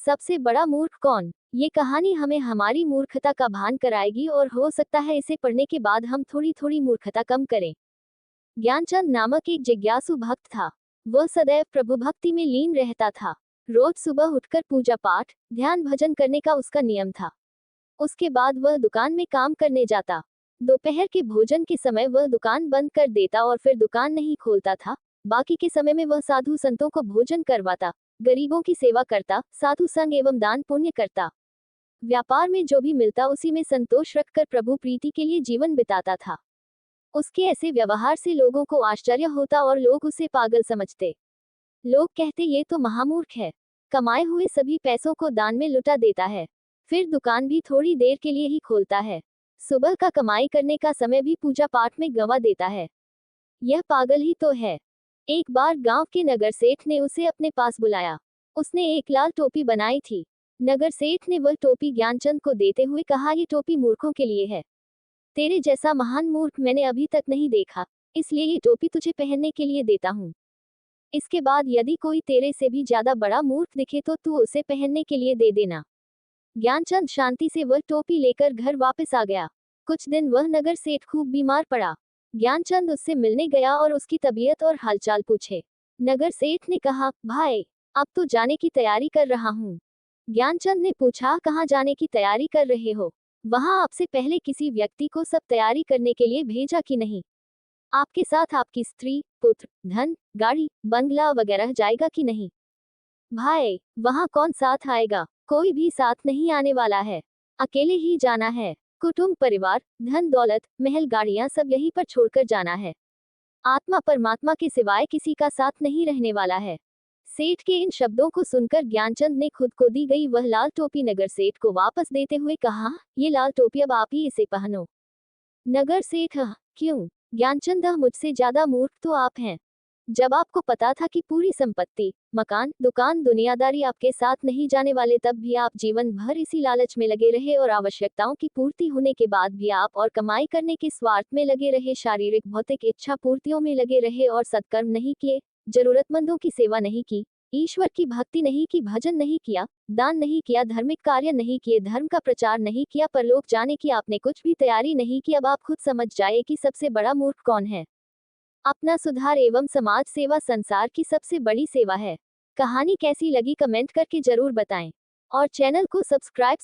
सबसे बड़ा मूर्ख कौन? ये कहानी हमें हमारी मूर्खता का भान कराएगी और हो सकता है इसे पढ़ने के बाद हम थोड़ी थोड़ी मूर्खता कम करें। ज्ञानचंद नामक एक जिज्ञासु भक्त था। वह सदैव प्रभु भक्ति में लीन रहता था। रोज सुबह उठकर पूजा पाठ, ध्यान भजन करने का उसका नियम था। उसके बाद वह दुकान में काम करने जाता। दोपहर के भोजन के समय वह दुकान बंद कर देता और फिर दुकान नहीं खोलता था। बाकी के समय में वह साधु संतों को भोजन करवाता, गरीबों की सेवा करता, साधु संग एवं दान पुण्य करता। व्यापार में जो भी मिलता उसी में संतोष रखकर प्रभु प्रीति के लिए जीवन बिताता था। उसके ऐसे व्यवहार से लोगों को आश्चर्य होता और लोग उसे पागल समझते। लोग कहते ये तो महामूर्ख है, कमाए हुए सभी पैसों को दान में लुटा देता है, फिर दुकान भी थोड़ी देर के लिए ही खोलता है, सुबह का कमाई करने का समय भी पूजा पाठ में गंवा देता है। यह पागल ही तो है। एक बार गांव के नगर सेठ ने उसे अपने पास बुलाया। उसने एक लाल टोपी बनाई थी। नगर सेठ ने वह टोपी ज्ञानचंद को देते हुए कहा, ये टोपी मूर्खों के लिए है। तेरे जैसा महान मूर्ख मैंने अभी तक नहीं देखा, इसलिए ये टोपी तुझे पहनने के लिए देता हूँ। इसके बाद यदि कोई तेरे से भी ज्यादा बड़ा मूर्ख दिखे तो तू उसे पहनने के लिए दे देना। ज्ञानचंद शांति से वह टोपी लेकर घर वापस आ गया। कुछ दिन वह नगर सेठ खूब बीमार पड़ा। ज्ञानचंद उससे मिलने गया और उसकी तबीयत और हालचाल पूछे। नगर सेठ ने कहा, भाई अब तो जाने की तैयारी कर रहा हूँ। ज्ञानचंद ने पूछा, कहाँ जाने की तैयारी कर रहे हो? वहां आपसे पहले किसी व्यक्ति को सब तैयारी करने के लिए भेजा कि नहीं? आपके साथ आपकी स्त्री, पुत्र, धन, गाड़ी, बंगला वगैरह जाएगा कि नहीं? भाई वहां कौन साथ आएगा? कोई भी साथ नहीं आने वाला है, अकेले ही जाना है। कुटुंब, परिवार, धन दौलत, महल, गाड़ियां सब यहीं पर छोड़कर जाना है। आत्मा परमात्मा के सिवाय किसी का साथ नहीं रहने वाला है। सेठ के इन शब्दों को सुनकर ज्ञानचंद ने खुद को दी गई वह लाल टोपी नगर सेठ को वापस देते हुए कहा, ये लाल टोपी अब आप ही इसे पहनो। नगर सेठ, क्यों? ज्ञानचंद, मुझसे ज्यादा मूर्ख तो आप हैं। जब आपको पता था कि पूरी संपत्ति, मकान, दुकान, दुनियादारी आपके साथ नहीं जाने वाले, तब भी आप जीवन भर इसी लालच में लगे रहे और आवश्यकताओं की पूर्ति होने के बाद भी आप और कमाई करने के स्वार्थ में लगे रहे, शारीरिक भौतिक इच्छा पूर्तियों में लगे रहे और सत्कर्म नहीं किए, जरूरतमंदों की सेवा नहीं की, ईश्वर की भक्ति नहीं की, भजन नहीं किया, दान नहीं किया, धार्मिक कार्य नहीं किए, धर्म का प्रचार नहीं किया, परलोक जाने की आपने कुछ भी तैयारी नहीं की। अब आप खुद समझ जाए कि सबसे बड़ा मूर्ख कौन है। अपना सुधार एवं समाज सेवा संसार की सबसे बड़ी सेवा है। कहानी कैसी लगी कमेंट करके जरूर बताएं और चैनल को सब्सक्राइब